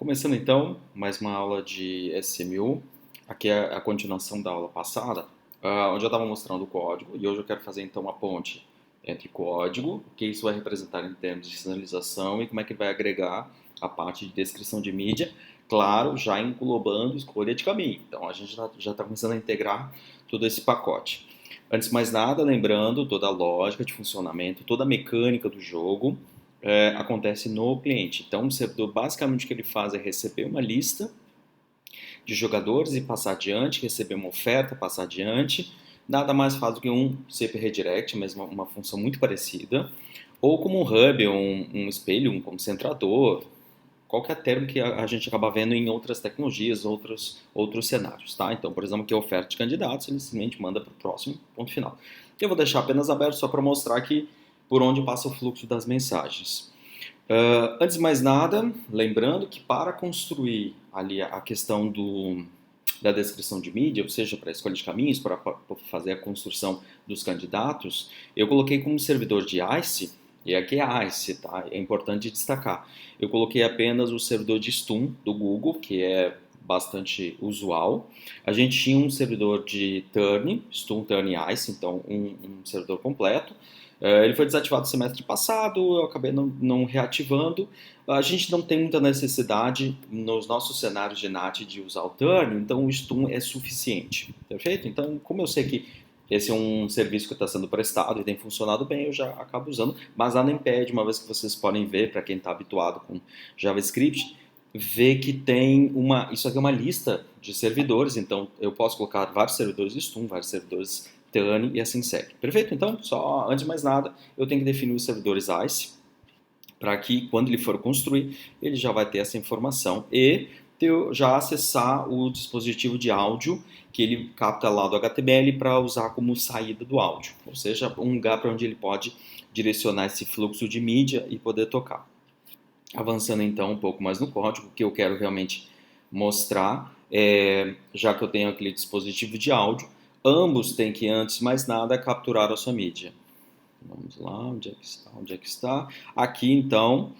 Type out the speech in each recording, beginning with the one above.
Começando então, mais uma aula de SMU. Aqui é a continuação da aula passada, onde eu estava mostrando o código, e hoje eu quero fazer então uma ponte entre código, o que isso vai representar em termos de sinalização e como é que vai agregar a parte de descrição de mídia, claro, já englobando escolha de caminho. Então a gente já está começando a integrar todo esse pacote. Antes de mais nada, lembrando toda a lógica de funcionamento, toda a mecânica do jogo, acontece no cliente. Então, o servidor, basicamente, o que ele faz é receber uma lista de jogadores e passar adiante, receber uma oferta, passar adiante. Nada mais faz do que um CP Redirect, mas uma função muito parecida. Ou como um hub, um espelho, um concentrador, qualquer termo que a gente acaba vendo em outras tecnologias, outros cenários. Tá? Então, por exemplo, que a oferta de candidatos, ele simplesmente manda para o próximo, ponto final. Eu vou deixar apenas aberto só para mostrar aqui por onde passa o fluxo das mensagens. Antes de mais nada, lembrando que para construir ali a questão da descrição de mídia, ou seja, para a escolha de caminhos, para fazer a construção dos candidatos, eu coloquei como servidor de ICE, e aqui é ICE, tá? É importante destacar. Eu coloquei apenas o servidor de Stun do Google, que é bastante usual. A gente tinha um servidor de Turn, Stun, Turn e ICE, então um servidor completo. Ele foi desativado no semestre passado, eu acabei não reativando. A gente não tem muita necessidade nos nossos cenários de NAT de usar o Turn, então o Stun é suficiente, perfeito? Então, como eu sei que esse é um serviço que está sendo prestado e tem funcionado bem, eu já acabo usando, mas nada impede, uma vez que vocês podem ver, para quem está habituado com JavaScript, ver que tem isso aqui é uma lista de servidores, então eu posso colocar vários servidores de Stun, vários servidores Turn e assim segue. Perfeito? Então, só antes de mais nada, eu tenho que definir os servidores ICE, para que quando ele for construir, ele já vai ter essa informação e já acessar o dispositivo de áudio que ele capta lá do HTML para usar como saída do áudio, ou seja, um lugar para onde ele pode direcionar esse fluxo de mídia e poder tocar. Avançando então um pouco mais no código, o que eu quero realmente mostrar, já que eu tenho aquele dispositivo de áudio, ambos têm que, antes de mais nada, capturar a sua mídia. Vamos lá, onde é que está? Onde é que está? Aqui então,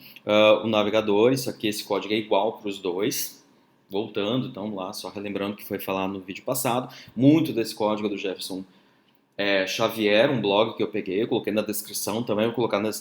o navegador, esse código é igual para os dois. Voltando, então lá, só relembrando o que foi falado no vídeo passado, muito desse código é do Jefferson Xavier, um blog que eu peguei, eu coloquei na descrição, também vou colocar na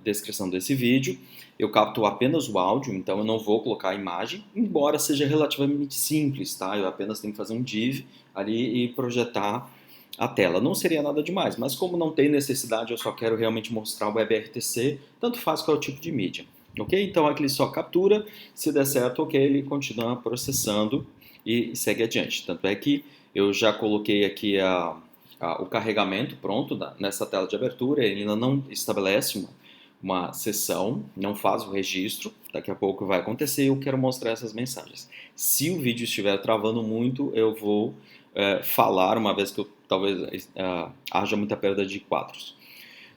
descrição desse vídeo. Eu capto apenas o áudio, então eu não vou colocar a imagem, embora seja relativamente simples, tá? Eu apenas tenho que fazer um div ali e projetar a tela. Não seria nada demais, mas como não tem necessidade, eu só quero realmente mostrar o WebRTC, tanto faz qual é o tipo de mídia. Ok? Então aqui ele só captura, se der certo, ok, ele continua processando e segue adiante. Tanto é que eu já coloquei aqui o carregamento pronto nessa tela de abertura, ele ainda não estabelece uma sessão, não faz o registro, daqui a pouco vai acontecer e eu quero mostrar essas mensagens. Se o vídeo estiver travando muito, eu vou falar, uma vez que talvez haja muita perda de quadros.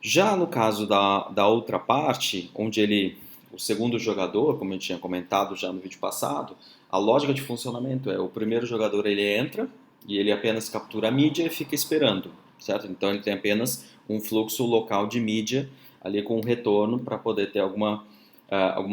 Já no caso da outra parte, onde o segundo jogador, como eu tinha comentado já no vídeo passado, a lógica de funcionamento é o primeiro jogador ele entra e ele apenas captura a mídia e fica esperando, certo? Então ele tem apenas um fluxo local de mídia ali com um retorno para poder ter alguma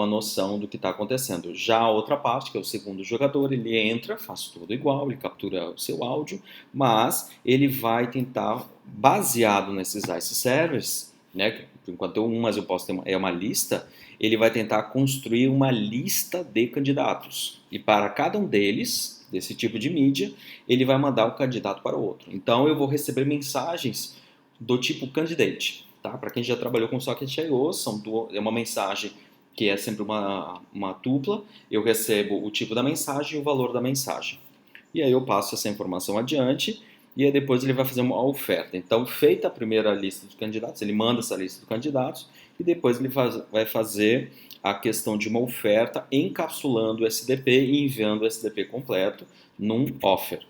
noção do que está acontecendo. Já a outra parte, que é o segundo jogador, ele entra, faz tudo igual, ele captura o seu áudio, mas ele vai tentar, baseado nesses ICE servers, né, por enquanto mas eu posso ter uma lista, ele vai tentar construir uma lista de candidatos. E para cada um deles, desse tipo de mídia, ele vai mandar um candidato para o outro. Então eu vou receber mensagens do tipo candidate. Tá? Para quem já trabalhou com Socket.io, é uma mensagem que é sempre uma tupla, eu recebo o tipo da mensagem e o valor da mensagem. E aí eu passo essa informação adiante e aí depois ele vai fazer uma oferta. Então, feita a primeira lista de candidatos, ele manda essa lista de candidatos e depois ele vai fazer a questão de uma oferta encapsulando o SDP e enviando o SDP completo num offer.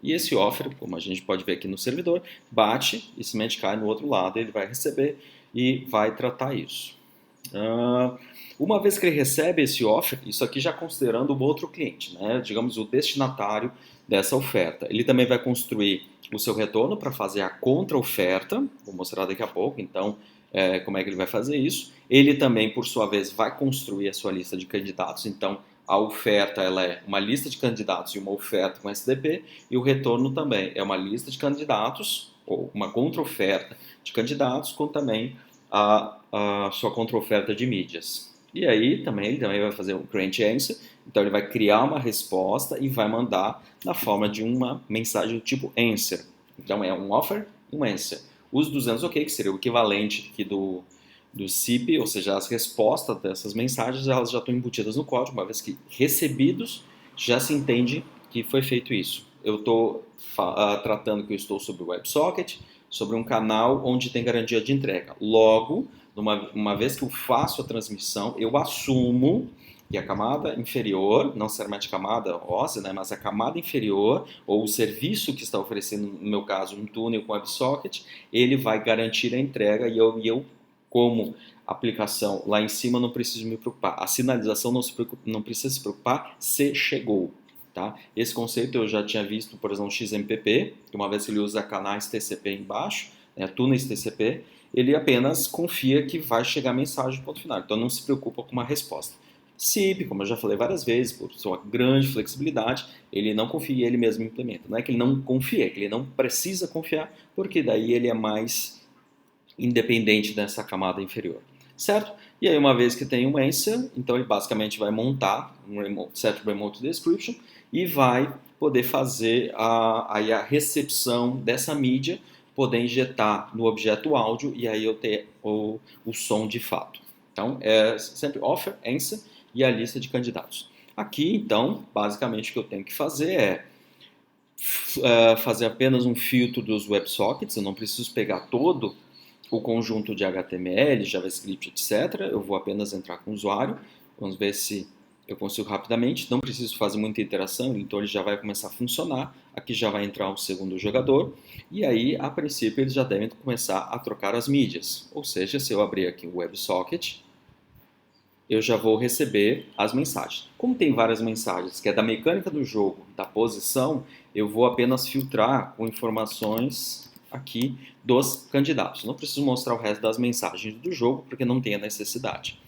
E esse offer, como a gente pode ver aqui no servidor, bate e simplesmente cai no outro lado, ele vai receber e vai tratar isso. Uma vez que ele recebe esse offer, isso aqui já considerando o outro cliente, né? Digamos o destinatário dessa oferta. Ele também vai construir o seu retorno para fazer a contra-oferta, vou mostrar daqui a pouco, então, como é que ele vai fazer isso. Ele também, por sua vez, vai construir a sua lista de candidatos, então, a oferta ela é uma lista de candidatos e uma oferta com SDP, e o retorno também é uma lista de candidatos, ou uma contra-oferta de candidatos, com também a sua contra-oferta de mídias. E aí ele também vai fazer um create answer, então ele vai criar uma resposta e vai mandar na forma de uma mensagem do tipo answer. Então é um offer e um answer. Os 200 OK, que seria o equivalente aqui do SIP, ou seja, as respostas dessas mensagens elas já estão embutidas no código, uma vez que recebidos já se entende que foi feito isso. Eu estou tratando que eu estou sobre o WebSocket, sobre um canal onde tem garantia de entrega. Logo, uma vez que eu faço a transmissão, eu assumo que a camada inferior, não necessariamente a camada óssea, né, mas a camada inferior, ou o serviço que está oferecendo, no meu caso, um túnel com WebSocket, ele vai garantir a entrega e eu como aplicação lá em cima, não preciso me preocupar. A sinalização não precisa se preocupar se chegou. Tá? Esse conceito eu já tinha visto, por exemplo, no XMPP, que uma vez que ele usa canais TCP embaixo, né, túneis TCP, ele apenas confia que vai chegar a mensagem ponto final. Então não se preocupa com uma resposta. SIP, como eu já falei várias vezes, por sua grande flexibilidade, ele não confia e ele mesmo implementa. Não é que ele não confia, é que ele não precisa confiar, porque daí ele é mais independente dessa camada inferior, certo? E aí, uma vez que tem um answer, então ele basicamente vai montar um set remote description e vai poder fazer a recepção dessa mídia, poder injetar no objeto áudio e aí eu ter o som de fato. Então, é sempre offer, answer e a lista de candidatos. Aqui, então, basicamente o que eu tenho que fazer é fazer apenas um filtro dos WebSockets, eu não preciso pegar todo o conjunto de HTML, JavaScript, etc. Eu vou apenas entrar com o usuário, vamos ver se eu consigo rapidamente, não preciso fazer muita interação, então ele já vai começar a funcionar, aqui já vai entrar o segundo jogador, e aí, a princípio, eles já devem começar a trocar as mídias, ou seja, se eu abrir aqui o WebSocket, eu já vou receber as mensagens. Como tem várias mensagens, que é da mecânica do jogo, da posição, eu vou apenas filtrar com informações aqui dos candidatos. Não preciso mostrar o resto das mensagens do jogo, porque não tem a necessidade.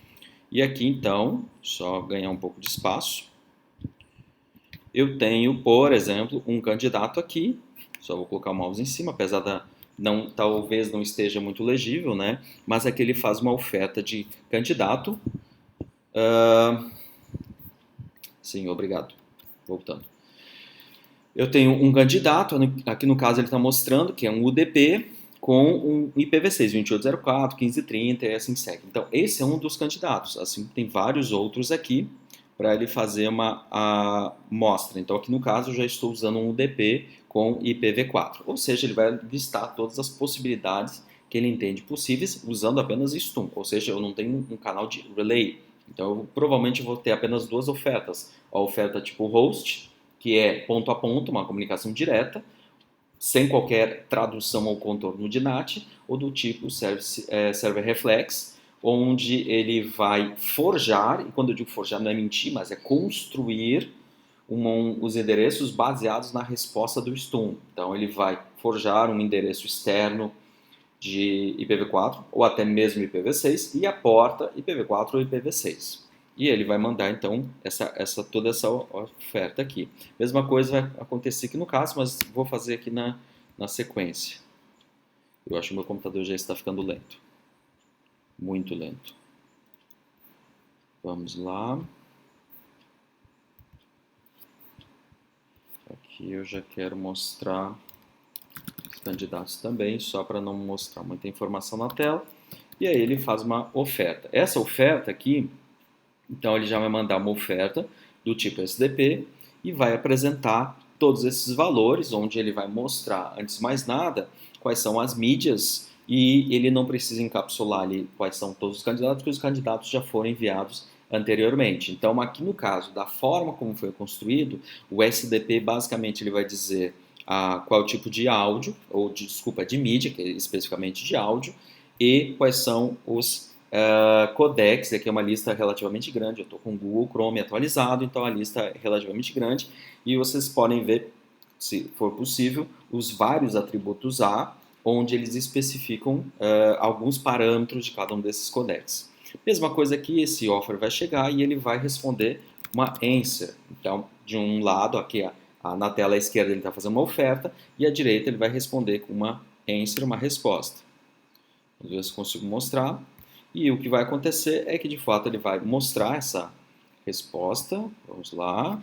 E aqui, então, só ganhar um pouco de espaço, eu tenho, por exemplo, um candidato aqui, só vou colocar o mouse em cima, apesar da talvez não esteja muito legível, né? Mas aqui ele faz uma oferta de candidato. Sim, obrigado. Voltando. Eu tenho um candidato, aqui no caso ele está mostrando que é um UDP com um IPv6, 2804, 1530 e assim segue. Então, esse é um dos candidatos. Assim, tem vários outros aqui para ele fazer uma amostra. Então, aqui no caso, eu já estou usando um UDP com IPv4. Ou seja, ele vai listar todas as possibilidades que ele entende possíveis usando apenas STUM. Ou seja, eu não tenho um canal de relay. Então, eu provavelmente vou ter apenas duas ofertas. A oferta tipo host, que é ponto a ponto, uma comunicação direta, sem qualquer tradução ou contorno de NAT, ou do tipo Server Reflex, onde ele vai forjar, e quando eu digo forjar não é mentir, mas é construir os endereços baseados na resposta do STUM. Então ele vai forjar um endereço externo de IPv4 ou até mesmo IPv6 e a porta IPv4 ou IPv6. E ele vai mandar então toda essa oferta aqui. Mesma coisa vai acontecer aqui no caso, mas vou fazer aqui na sequência. Eu acho que o meu computador já está ficando lento. Muito lento. Vamos lá. Aqui eu já quero mostrar os candidatos também, só para não mostrar muita informação na tela. E aí ele faz uma oferta. Essa oferta aqui, então ele já vai mandar uma oferta do tipo SDP e vai apresentar todos esses valores, onde ele vai mostrar, antes de mais nada, quais são as mídias e ele não precisa encapsular ali quais são todos os candidatos, porque os candidatos já foram enviados anteriormente. Então, aqui no caso da forma como foi construído, o SDP basicamente ele vai dizer qual é o tipo de áudio, ou de mídia, que é especificamente de áudio, e quais são os codecs. Aqui é uma lista relativamente grande, eu estou com o Google Chrome atualizado, então a lista é relativamente grande, e vocês podem ver, se for possível, os vários atributos A, onde eles especificam alguns parâmetros de cada um desses codecs. Mesma coisa aqui, esse offer vai chegar e ele vai responder uma answer. Então, de um lado, aqui na tela à esquerda ele está fazendo uma oferta e à direita ele vai responder com uma answer, uma resposta. Vamos ver se consigo mostrar. E o que vai acontecer é que, de fato, ele vai mostrar essa resposta. Vamos lá.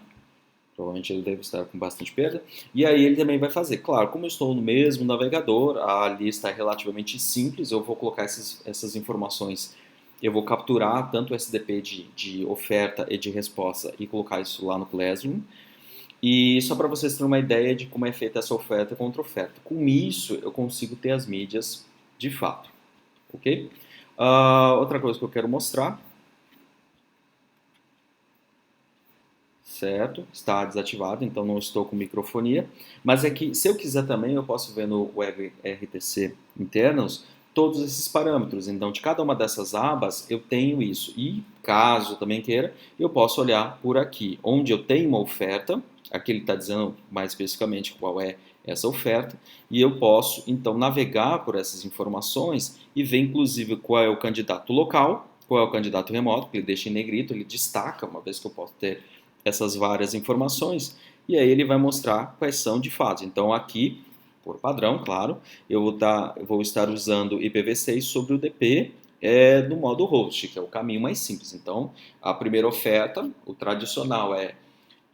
Provavelmente ele deve estar com bastante perda. E aí ele também vai fazer. Claro, como eu estou no mesmo navegador, a lista é relativamente simples. Eu vou colocar essas informações. Eu vou capturar tanto o SDP de oferta e de resposta e colocar isso lá no Classroom. E só para vocês terem uma ideia de como é feita essa oferta contra oferta. Com isso, eu consigo ter as mídias de fato. Ok? Outra coisa que eu quero mostrar, certo? Está desativado, então não estou com microfonia. Mas é que se eu quiser também, eu posso ver no WebRTC Internals todos esses parâmetros. Então, de cada uma dessas abas, eu tenho isso. E, caso também queira, eu posso olhar por aqui, onde eu tenho uma oferta. Aqui ele está dizendo mais especificamente qual é essa oferta. E eu posso, então, navegar por essas informações e ver, inclusive, qual é o candidato local, qual é o candidato remoto, que ele deixa em negrito, ele destaca, uma vez que eu posso ter essas várias informações, e aí ele vai mostrar quais são de fato. Então, aqui, por padrão, claro, eu vou estar usando IPv6 sobre o DP do modo host, que é o caminho mais simples. Então, a primeira oferta, o tradicional é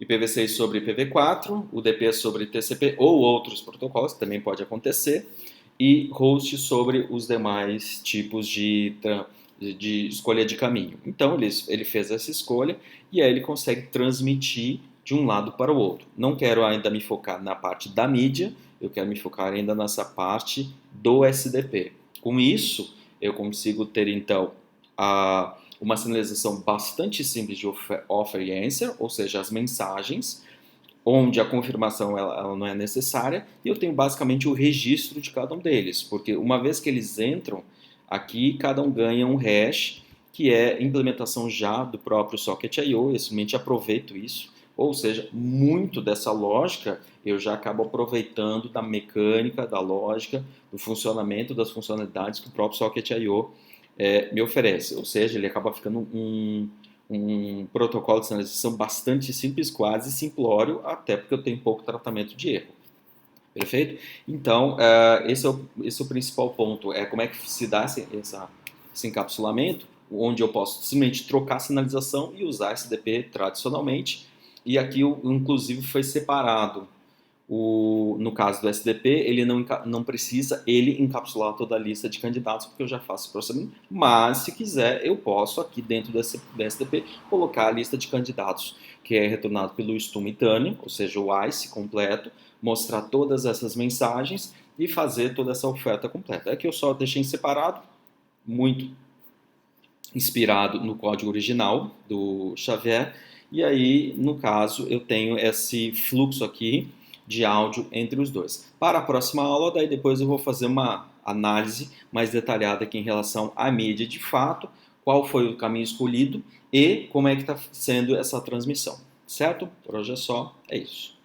IPv6 sobre IPv4, o DP sobre TCP ou outros protocolos, também pode acontecer, e host sobre os demais tipos de escolha de caminho. Então ele fez essa escolha e aí ele consegue transmitir de um lado para o outro. Não quero ainda me focar na parte da mídia, eu quero me focar ainda nessa parte do SDP. Com isso, eu consigo ter então uma sinalização bastante simples de offer e answer, ou seja, as mensagens, onde a confirmação ela não é necessária, e eu tenho basicamente o registro de cada um deles, porque uma vez que eles entram aqui, cada um ganha um hash, que é implementação já do próprio Socket.io, eu simplesmente aproveito isso, ou seja, muito dessa lógica eu já acabo aproveitando da mecânica, da lógica, do funcionamento, das funcionalidades que o próprio Socket.io me oferece, ou seja, ele acaba ficando um protocolo de sinalização bastante simples, quase simplório, até porque eu tenho pouco tratamento de erro. Perfeito? Então, esse é o principal ponto, é como é que se dá esse encapsulamento, onde eu posso simplesmente trocar a sinalização e usar SDP tradicionalmente, e aqui, inclusive, foi separado. No caso do SDP, ele não precisa ele encapsular toda a lista de candidatos, porque eu já faço o processamento, mas se quiser, eu posso aqui dentro do SDP colocar a lista de candidatos que é retornado pelo Stummitane, ou seja, o ICE completo, mostrar todas essas mensagens e fazer toda essa oferta completa. Aqui eu só deixei separado, muito inspirado no código original do Xavier, e aí, no caso, eu tenho esse fluxo aqui de áudio entre os dois. Para a próxima aula, daí depois eu vou fazer uma análise mais detalhada aqui em relação à mídia de fato, qual foi o caminho escolhido e como é que está sendo essa transmissão, certo? Por hoje é só, é isso.